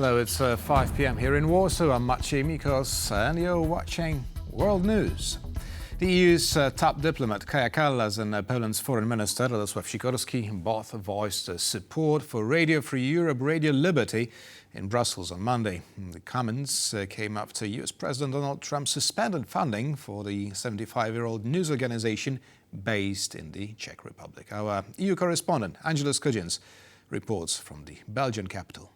Hello, it's 5 p.m. here in Warsaw. I'm Maciej Mikos and you're watching World News. The EU's top diplomat Kaja Kallas and Poland's Foreign Minister Radosław Sikorski both voiced support for Radio Free Europe, Radio Liberty in Brussels on Monday. The comments came after US President Donald Trump suspended funding for the 75-year-old news organization based in the Czech Republic. Our EU correspondent Angela Skudgens reports from the Belgian capital.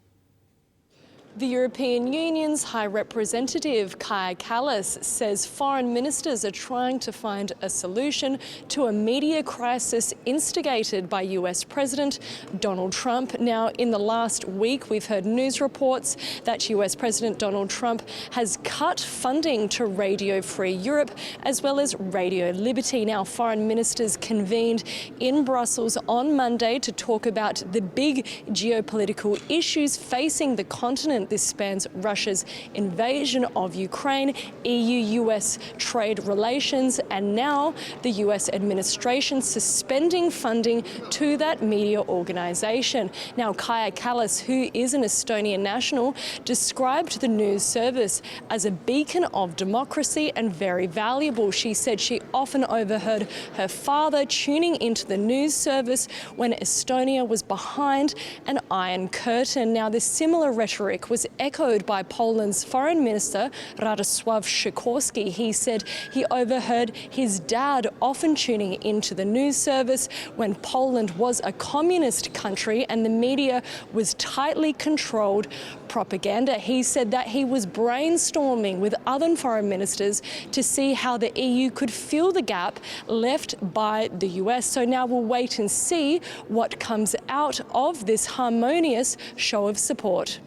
The European Union's High Representative Kaja Kallas says foreign ministers are trying to find a solution to a media crisis instigated by US President Donald Trump. Now, in the last week, we've heard news reports that US President Donald Trump has cut funding to Radio Free Europe as well as Radio Liberty. Now, foreign ministers convened in Brussels on Monday to talk about the big geopolitical issues facing the continent. This spans Russia's invasion of Ukraine, EU-US trade relations, and now the US administration suspending funding to that media organization. Now, Kaja Kallas, who is an Estonian national, described the news service as a beacon of democracy and very valuable. She said she often overheard her father tuning into the news service when Estonia was behind an iron curtain. Now, this similar rhetoric was echoed by Poland's Foreign Minister Radosław Sikorski. He said he overheard his dad often tuning into the news service when Poland was a communist country and the media was tightly controlled propaganda. He said that he was brainstorming with other foreign ministers to see how the EU could fill the gap left by the US. So now we'll wait and see what comes out of this harmonious show of support.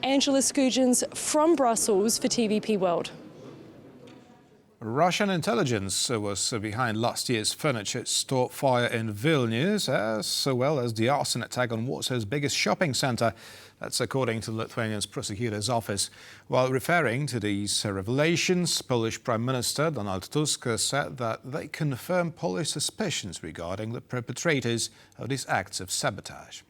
Angela Skudgens from Brussels for TVP World. Russian intelligence was behind last year's furniture store fire in Vilnius, as well as the arson attack on Warsaw's biggest shopping centre. That's according to Lithuanian's Prosecutors' office. While referring to these revelations, Polish Prime Minister Donald Tusk said that they confirm Polish suspicions regarding the perpetrators of these acts of sabotage.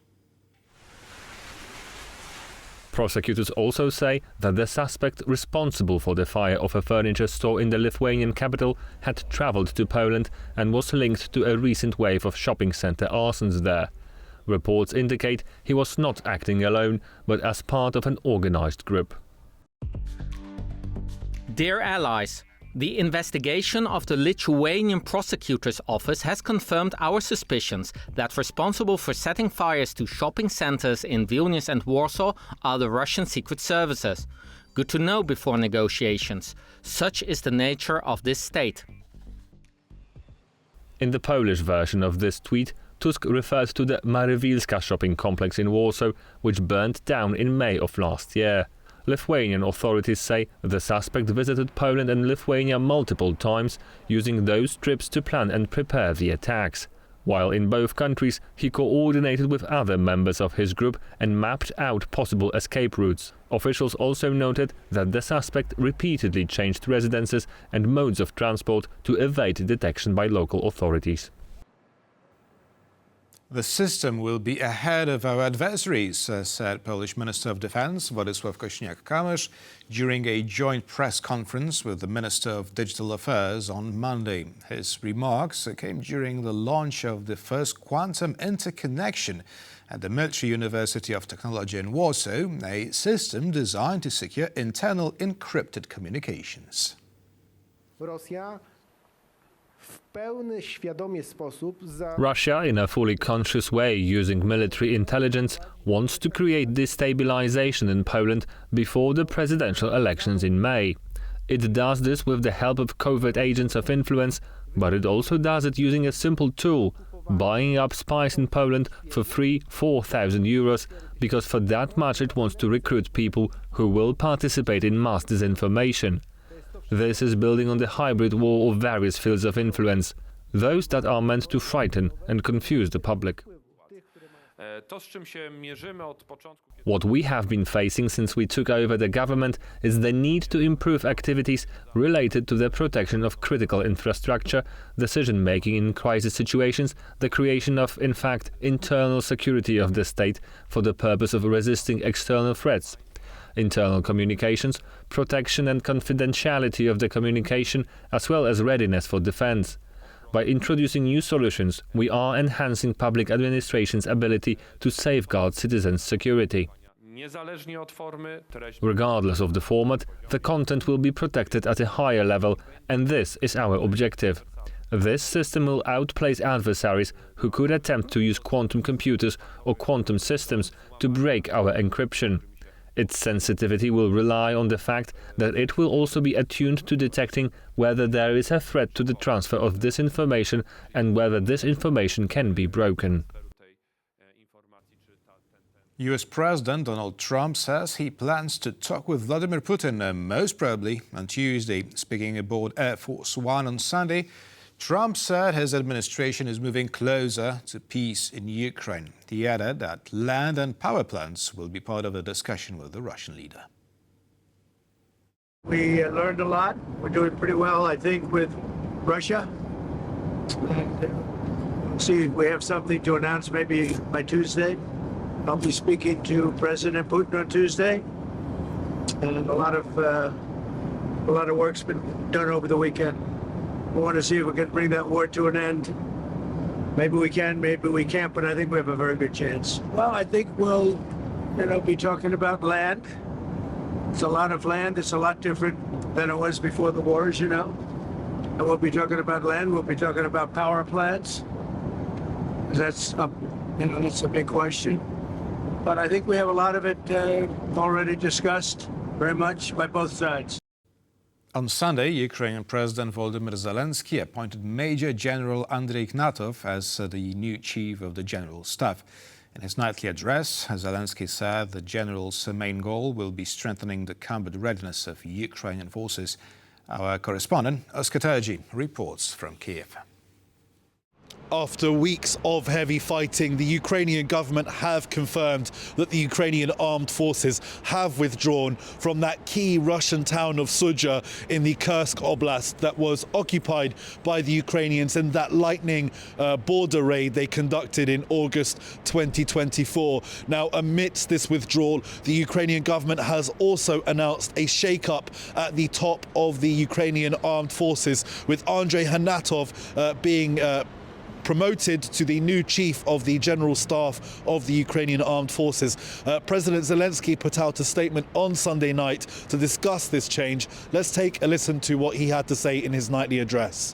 Prosecutors also say that the suspect responsible for the fire of a furniture store in the Lithuanian capital had travelled to Poland and was linked to a recent wave of shopping centre arsons there. Reports indicate he was not acting alone, but as part of an organised group. Dear allies, the investigation of the Lithuanian Prosecutors' office has confirmed our suspicions that responsible for setting fires to shopping centers in Vilnius and Warsaw are the Russian secret services. Good to know before negotiations. Such is the nature of this state. In the Polish version of this tweet, Tusk referred to the Marywilska shopping complex in Warsaw, which burned down in May of last year. Lithuanian authorities say the suspect visited Poland and Lithuania multiple times, using those trips to plan and prepare the attacks. While in both countries, he coordinated with other members of his group and mapped out possible escape routes. Officials also noted that the suspect repeatedly changed residences and modes of transport to evade detection by local authorities. The system will be ahead of our adversaries, said Polish Minister of Defense Wladyslaw Kosianiak-Kamysz during a joint press conference with the Minister of Digital Affairs on Monday. His remarks came during the launch of the first quantum interconnection at the Military University of Technology in Warsaw, a system designed to secure internal encrypted communications. Russia, in a fully conscious way using military intelligence, wants to create destabilization in Poland before the presidential elections in May. It does this with the help of covert agents of influence, but it also does it using a simple tool, buying up spies in Poland for 3,000–4,000 euros, because for that much it wants to recruit people who will participate in mass disinformation. This is building on the hybrid war of various fields of influence, those that are meant to frighten and confuse the public. What we have been facing since we took over the government is the need to improve activities related to the protection of critical infrastructure, decision-making in crisis situations, the creation of, in fact, internal security of the state for the purpose of resisting external threats. internal communications, protection and confidentiality of the communication, as well as readiness for defense. By introducing new solutions, we are enhancing public administration's ability to safeguard citizens' security. Regardless of the format, the content will be protected at a higher level, and this is our objective. This system will outplace adversaries who could attempt to use quantum computers or quantum systems to break our encryption. Its sensitivity will rely on the fact that it will also be attuned to detecting whether there is a threat to the transfer of this information and whether this information can be broken. US President Donald Trump says he plans to talk with Vladimir Putin most probably on Tuesday. Speaking aboard Air Force One on Sunday, Trump said his administration is moving closer to peace in Ukraine. He added that land and power plants will be part of the discussion with the Russian leader. We learned a lot. We're doing pretty well, I think, with Russia. And see, we have something to announce maybe by Tuesday. I'll be speaking to President Putin on Tuesday, and a lot of work's been done over the weekend. We want to see if we can bring that war to an end. Maybe we can, maybe we can't, but I think we have a very good chance. Well, I think we'll, be talking about land. It's a lot of land. It's a lot different than it was before the war, as you know. And we'll be talking about land. We'll be talking about power plants. That's a big question. But I think we have a lot of it already discussed very much by both sides. On Sunday, Ukrainian President Volodymyr Zelensky appointed Major General Andrei Ignatov as the new chief of the General Staff. In his nightly address, Zelensky said the general's main goal will be strengthening the combat readiness of Ukrainian forces. Our correspondent, Oskar Terji, reports from Kiev. After weeks of heavy fighting, the Ukrainian government have confirmed that the Ukrainian armed forces have withdrawn from that key Russian town of Sudzha in the Kursk Oblast that was occupied by the Ukrainians in that lightning border raid they conducted in August 2024. Now, amidst this withdrawal, the Ukrainian government has also announced a shake-up at the top of the Ukrainian armed forces, with Andrei Ignatov being promoted to the new chief of the General Staff of the Ukrainian Armed Forces. President Zelensky put out a statement on Sunday night to discuss this change. Let's take a listen to what he had to say in his nightly address.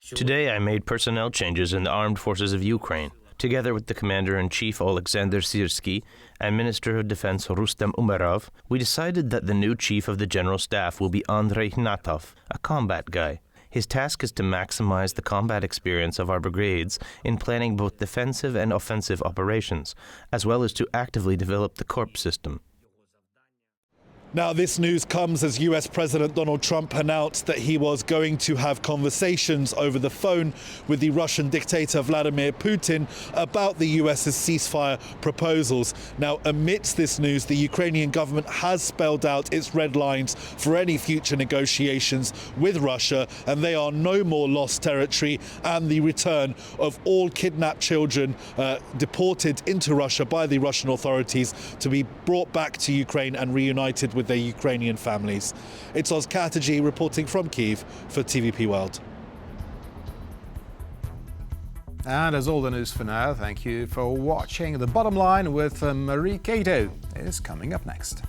Today I made personnel changes in the armed forces of Ukraine. Together with the Commander-in-Chief Alexander Sikorski and Minister of Defense Rustem Umerov, we decided that the new chief of the General Staff will be Andrei Ignatov, a combat guy. His task is to maximize the combat experience of our brigades in planning both defensive and offensive operations, as well as to actively develop the corps system. Now, this news comes as US President Donald Trump announced that he was going to have conversations over the phone with the Russian dictator Vladimir Putin about the US's ceasefire proposals. Now, amidst this news, the Ukrainian government has spelled out its red lines for any future negotiations with Russia, and they are no more lost territory and the return of all kidnapped children deported into Russia by the Russian authorities to be brought back to Ukraine and reunited with their Ukrainian families. It's Oskar Terji reporting from Kyiv for TVP World. And that's all the news for now. Thank you for watching. The Bottom Line with Marie Cato is coming up next.